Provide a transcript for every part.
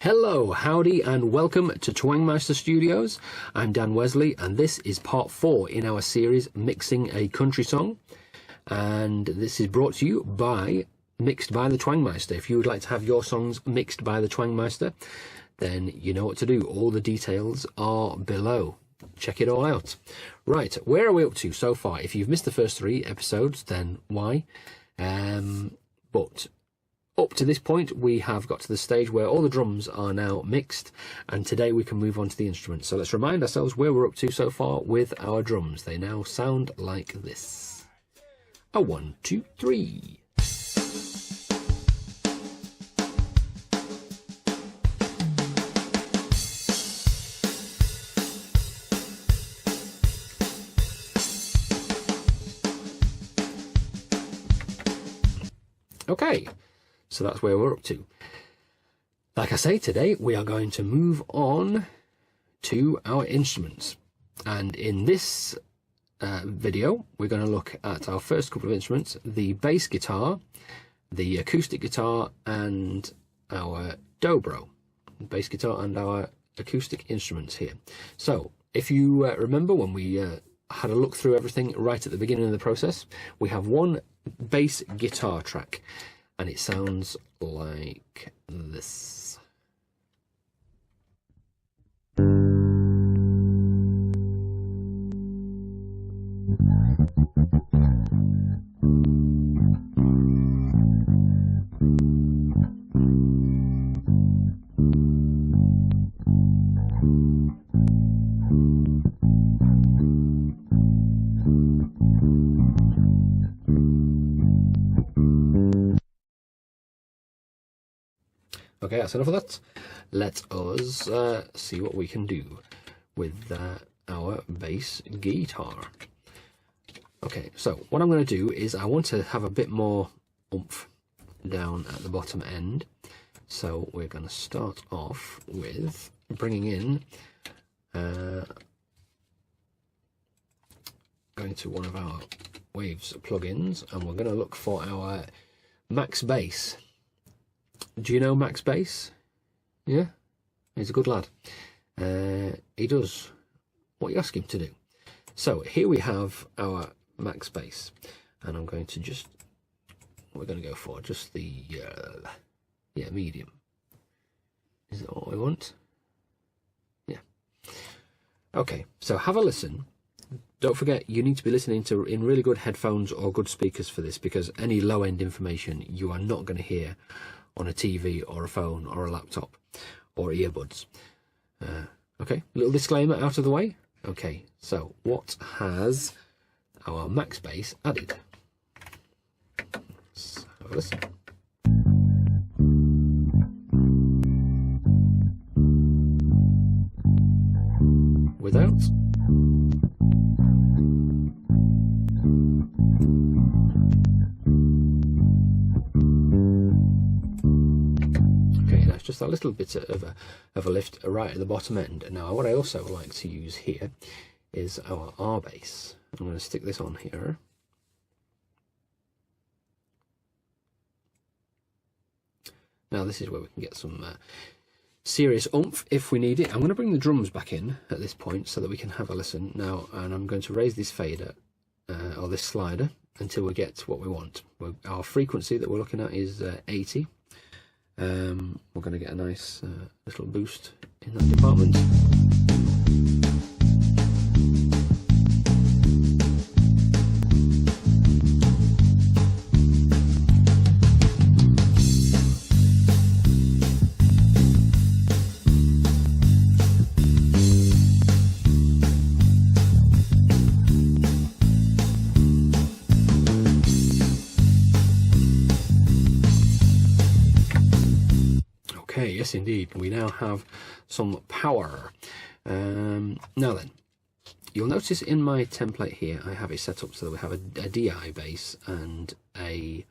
Hello, howdy, and welcome to Twangmeister Studios. I'm Dan Wesley, and this is part 4 in our series Mixing a Country Song. And this is brought to you by Mixed by the Twangmeister. If you would like to have your songs mixed by the Twangmeister, then you know what to do. All the details are below. Check it all out. Right, where are we up to so far? If you've missed the first 3 episodes, then why? But up to this point, we have got to the stage where all the drums are now mixed, and today we can move on to the instruments. So let's remind ourselves where we're up to so far with our drums. They now sound like this. A 1, 2, 3. Okay. So that's where we're up to. Like I say, today we are going to move on to our instruments. And in this video, we're going to look at our first couple of instruments, the bass guitar, the acoustic guitar, and our Dobro. Bass guitar and our acoustic instruments here. So if you remember when we had a look through everything right at the beginning of the process, we have one bass guitar track. And it sounds like this. Okay, that's enough of that. Let us see what we can do with our bass guitar. Okay, so what I'm going to do is I want to have a bit more oomph down at the bottom end. So we're going to start off with bringing in, going to one of our Waves plugins, and we're going to look for our Maxx bass. Do you know Maxx bass? Yeah, he's a good lad. He does what you ask him to do. So here we have our Maxx bass, and I'm going to just, we're going to go for just the medium. Is that what we want? Yeah. Okay, so have a listen. Don't forget, you need to be listening to in really good headphones or good speakers for this, because any low-end information you are not going to hear on a TV or a phone or a laptop or earbuds. Okay, little disclaimer out of the way. Okay, so what has our Maxx bass added? Let's have a listen. Without. Just a little bit of a lift right at the bottom end. Now what I also like to use here is our RBass. I'm going to stick this on here. Now this is where we can get some serious oomph if we need it. I'm going to bring the drums back in at this point so that we can have a listen now, and I'm going to raise this fader or this slider until we get what we want. Our frequency that we're looking at is 80. We're going to get a nice little boost in that department. Okay, yes indeed, we now have some power. Now then, you'll notice in my template here I have it set up so that we have a DI bass and a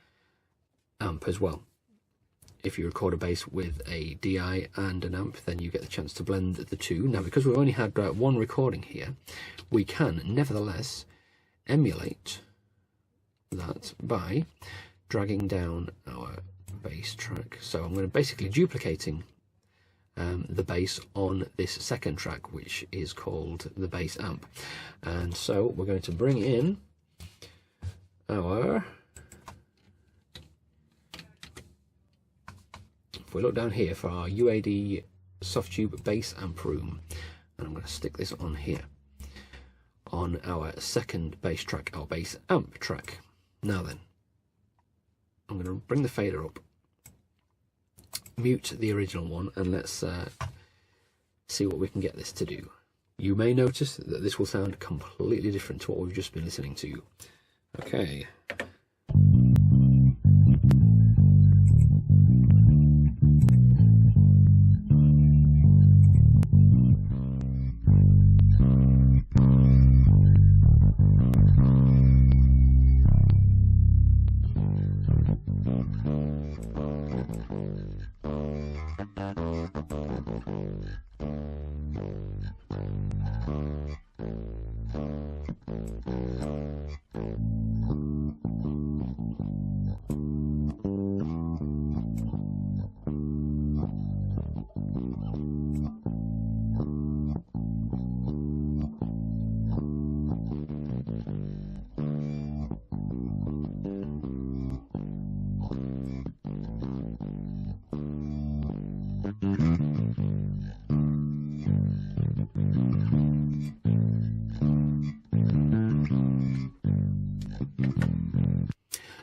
amp as well. If you record a bass with a DI and an amp, then you get the chance to blend the two. Now because we've only had one recording here, we can nevertheless emulate that by dragging down our bass track. So I'm going to basically duplicating the bass on this second track, which is called the bass amp. And so we're going to bring in our, if we look down here for our UAD Softube bass amp room, and I'm going to stick this on here on our second bass track, our bass amp track. Now then, I'm going to bring the fader up, mute the original one, and let's see what we can get this to do. You may notice that this will sound completely different to what we've just been listening to. Okay.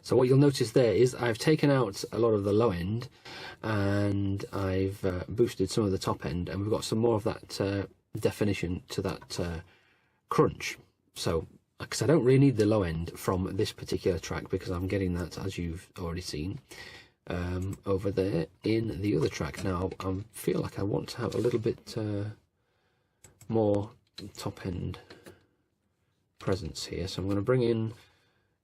So what you'll notice there is I've taken out a lot of the low end and I've boosted some of the top end, and we've got some more of that definition to that crunch. So, because I don't really need the low end from this particular track, because I'm getting that, as you've already seen, over there in the other track. Now I feel like I want to have a little bit more top end presence here, so I'm going to bring in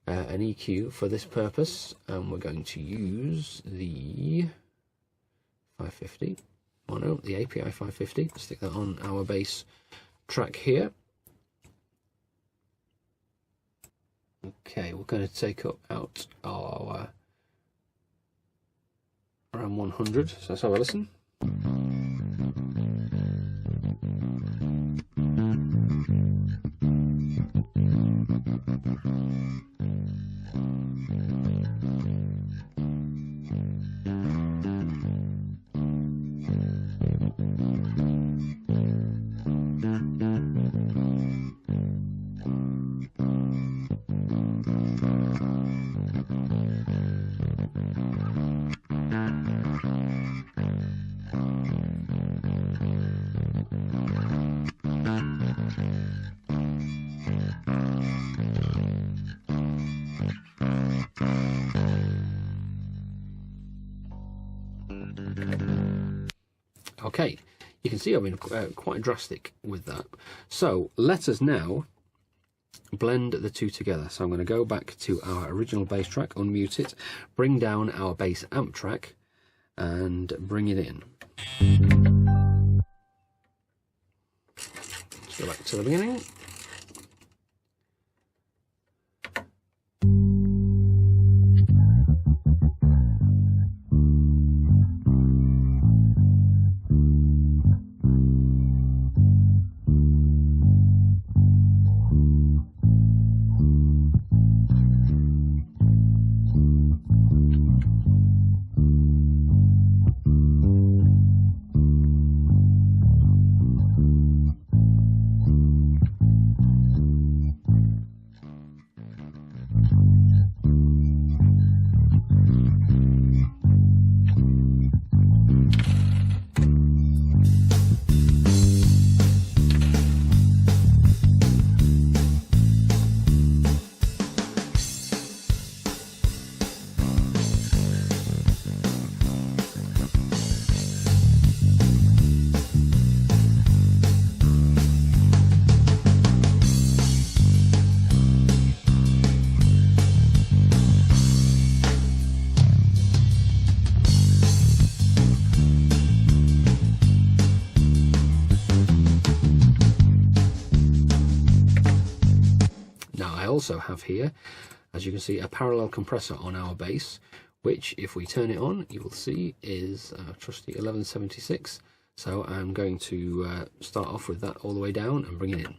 an EQ for this purpose, and we're going to use the 550, oh no, the API 550, stick that on our bass track here. Okay, we're going to take out our around 100, so let's have a listen. Okay, you can see I've been quite drastic with that. So let us now blend the two together. So I'm going to go back to our original bass track, unmute it, bring down our bass amp track, and bring it in. Let's go back to the beginning. Also have here, as you can see, a parallel compressor on our bass, which if we turn it on, you will see is trusty 1176. So I'm going to start off with that all the way down and bring it in.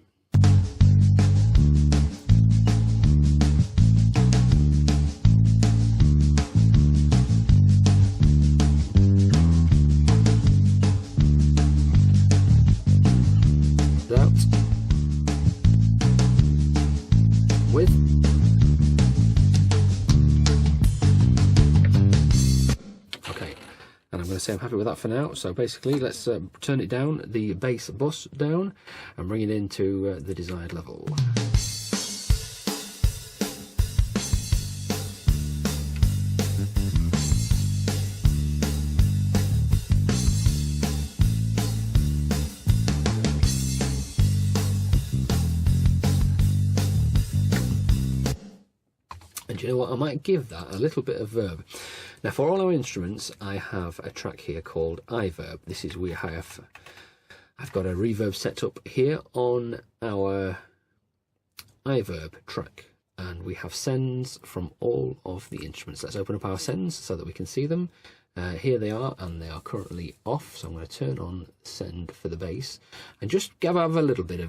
I'm happy with that for now. So basically, let's turn it down, the bass bus down, and bring it into the desired level. And you know what? I might give that a little bit of verb. Now, for all our instruments, I have a track here called iVerb. This is I've got a reverb set up here on our iVerb track, and we have sends from all of the instruments. Let's open up our sends so that we can see them. Here they are, and they are currently off. So I'm going to turn on send for the bass and just have a little bit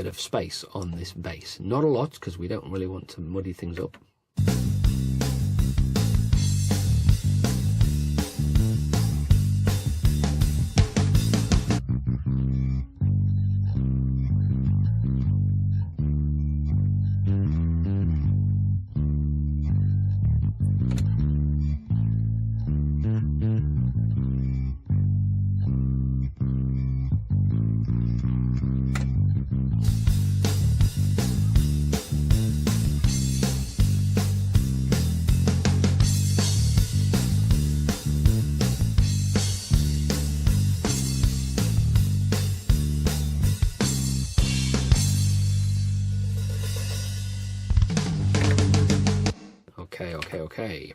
of space on this bass. Not a lot, because we don't really want to muddy things up. Okay.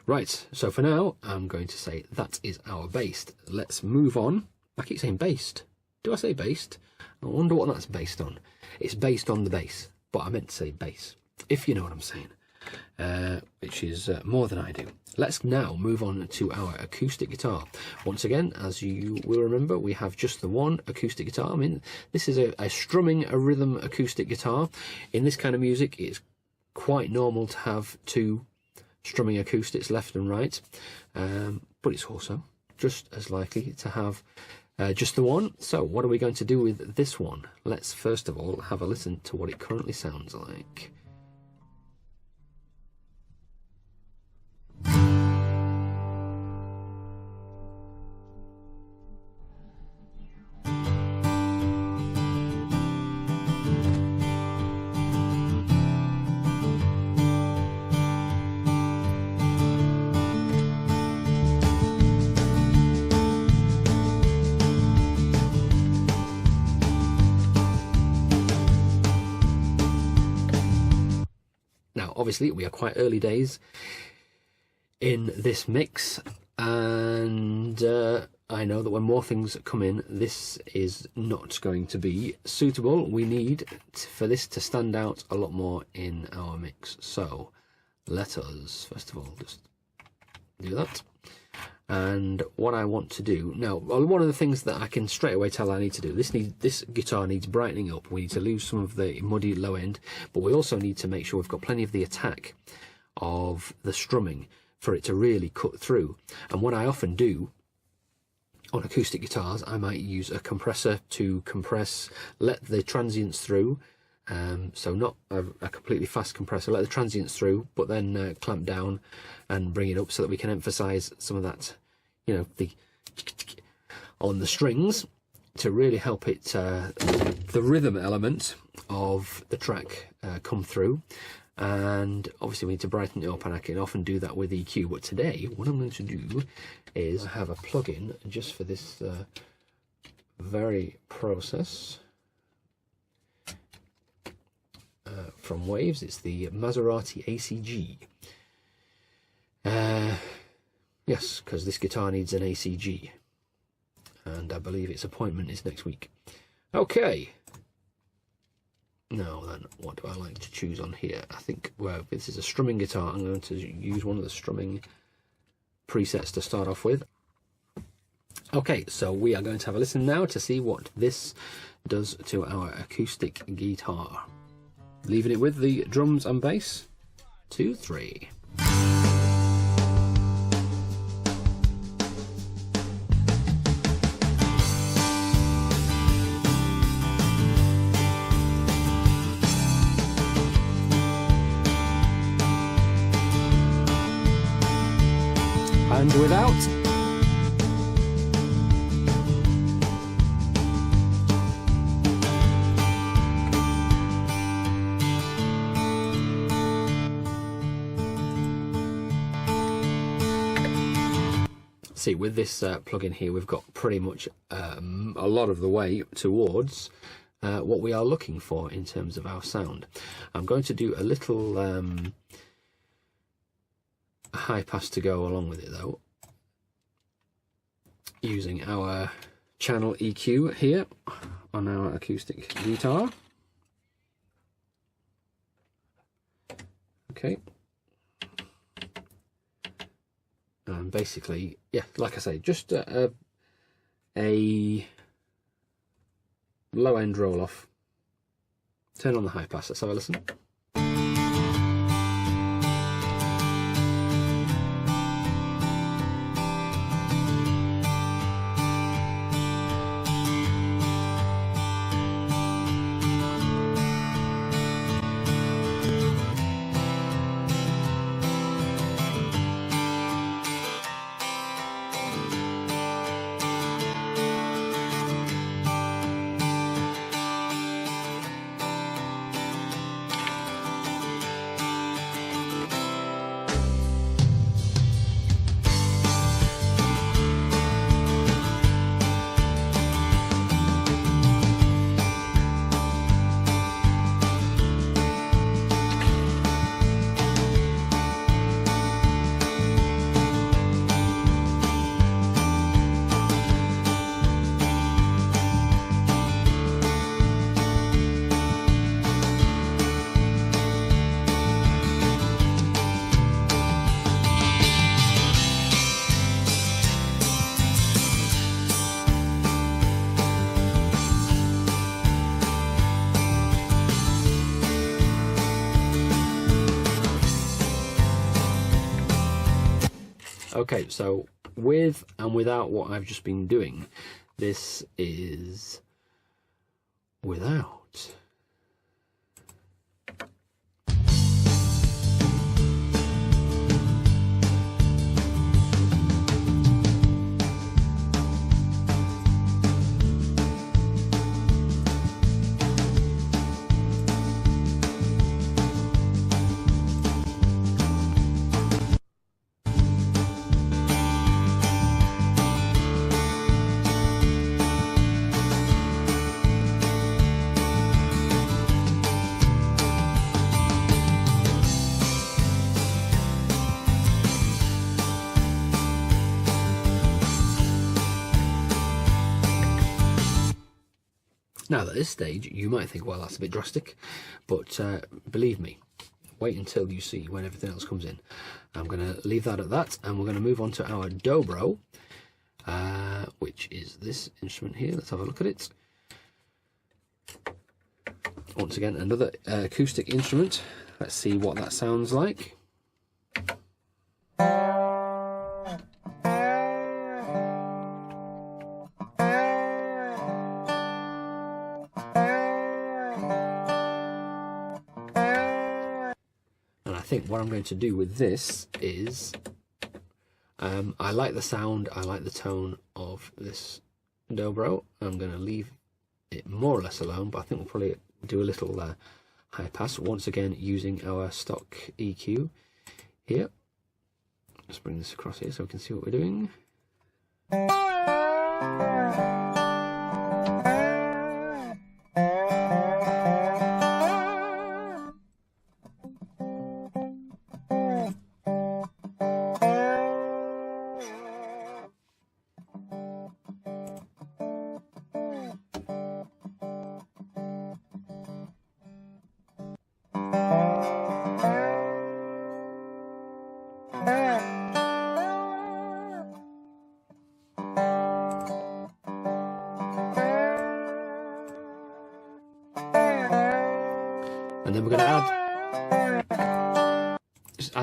Right, so for now, I'm going to say that is our bass. Let's move on. I keep saying based. Do I say based? I wonder what that's based on. It's based on the bass, but I meant to say bass, if you know what I'm saying, which is more than I do. Let's now move on to our acoustic guitar. Once again, as you will remember, we have just the one acoustic guitar. I mean, this is a strumming, a rhythm acoustic guitar. In this kind of music, it's quite normal to have two strumming acoustics left and right, but it's also just as likely to have just the one. So what are we going to do with this one? Let's first of all have a listen to what it currently sounds like. Obviously, we are quite early days in this mix, and I know that when more things come in, this is not going to be suitable. We need for this to stand out a lot more in our mix. So let us, first of all, just do that. And what I want to do now, one of the things that I can straight away tell I need to do, this guitar needs brightening up. We need to lose some of the muddy low end, but we also need to make sure we've got plenty of the attack of the strumming for it to really cut through. And what I often do on acoustic guitars, I might use a compressor to compress, let the transients through. So not a completely fast compressor, let the transients through, but then clamp down and bring it up so that we can emphasize some of that, you know, the on the strings to really help it, the rhythm element of the track come through. And obviously we need to brighten it up, and I can often do that with EQ. But today, what I'm going to do is I have a plugin just for this very process. From Waves, it's the Maserati ACG. Yes, because this guitar needs an ACG, and I believe its appointment is next week. Okay. Now then, what do I like to choose on here? I think, well, this is a strumming guitar. I'm going to use one of the strumming presets to start off with. Okay, so we are going to have a listen now to see what this does to our acoustic guitar. Leaving it with the drums and bass. 2, 3. And without. See, with this plugin here, we've got pretty much a lot of the way towards what we are looking for in terms of our sound. I'm going to do a little high pass to go along with it though, using our channel EQ here on our acoustic guitar. Okay. And basically, yeah, like I say, just a low end roll off. Turn on the high pass. Let's have a listen. Okay, so with and without what I've just been doing, this is without. Now, at this stage, you might think, well, that's a bit drastic, but believe me, wait until you see when everything else comes in. I'm going to leave that at that, and we're going to move on to our Dobro, which is this instrument here. Let's have a look at it. Once again, another acoustic instrument. Let's see what that sounds like. I think what I'm going to do with this is I like the sound, I like the tone of this Dobro. I'm going to leave it more or less alone, but I think we'll probably do a little high pass, once again using our stock EQ here. Let's bring this across here so we can see what we're doing.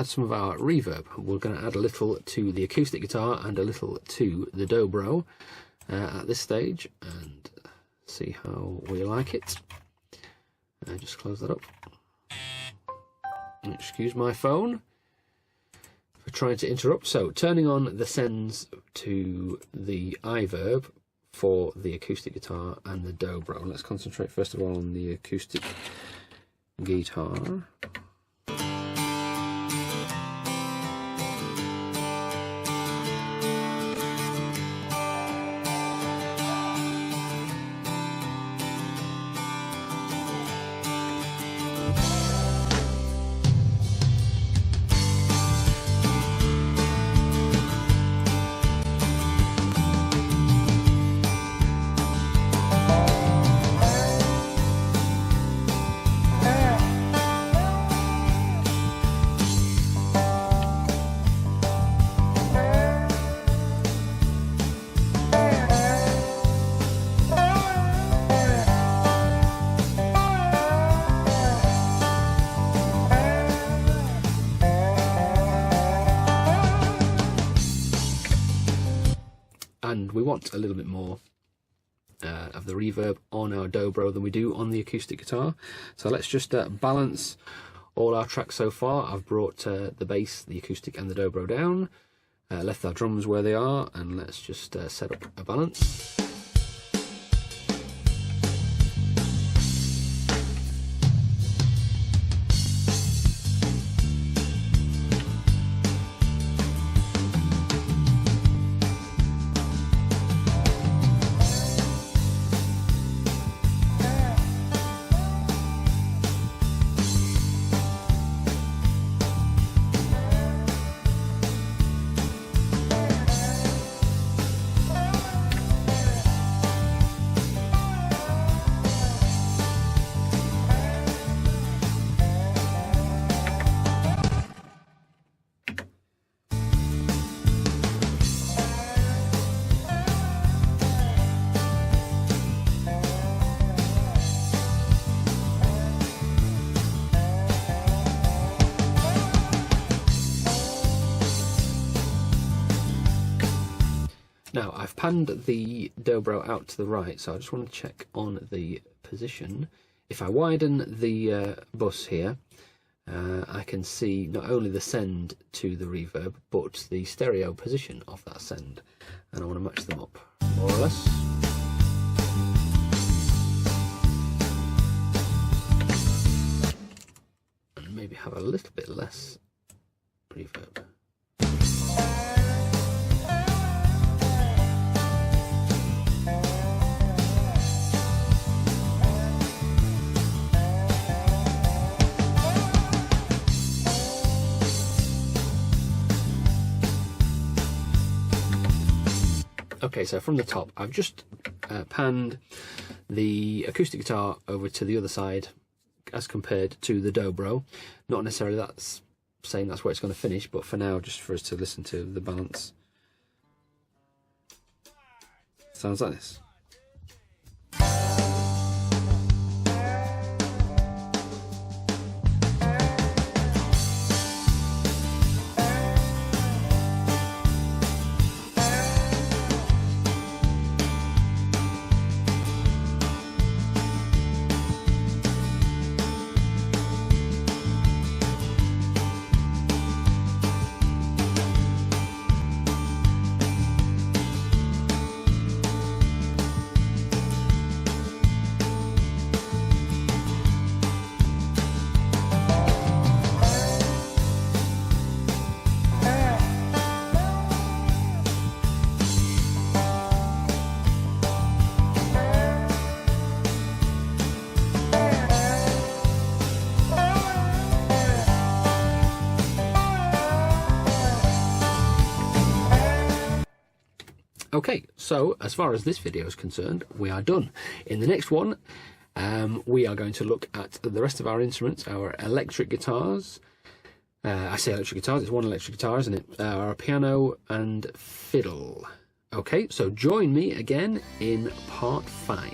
some of our reverb. We're going to add a little to the acoustic guitar and a little to the Dobro at this stage, and see how we like it. Just close that up. Excuse my phone for trying to interrupt. So turning on the sends to the iVerb for the acoustic guitar and the Dobro. Let's concentrate first of all on the acoustic guitar. And we want a little bit more of the reverb on our Dobro than we do on the acoustic guitar. So let's just balance all our tracks so far. I've brought the bass, the acoustic and the Dobro down, left our drums where they are, and let's just set up a balance. Now I've panned the Dobro out to the right, so I just want to check on the position. If I widen the bus here, I can see not only the send to the reverb, but the stereo position of that send, and I want to match them up more or less. And maybe have a little bit less reverb. Okay, so from the top, I've just panned the acoustic guitar over to the other side as compared to the Dobro. Not necessarily that's saying that's where it's going to finish, but for now, just for us to listen to the balance. Sounds like this. Okay, so as far as this video is concerned, we are done. In the next one, we are going to look at the rest of our instruments, our electric guitars. I say electric guitars, it's one electric guitar, isn't it? Our piano and fiddle. Okay, so join me again in part 5.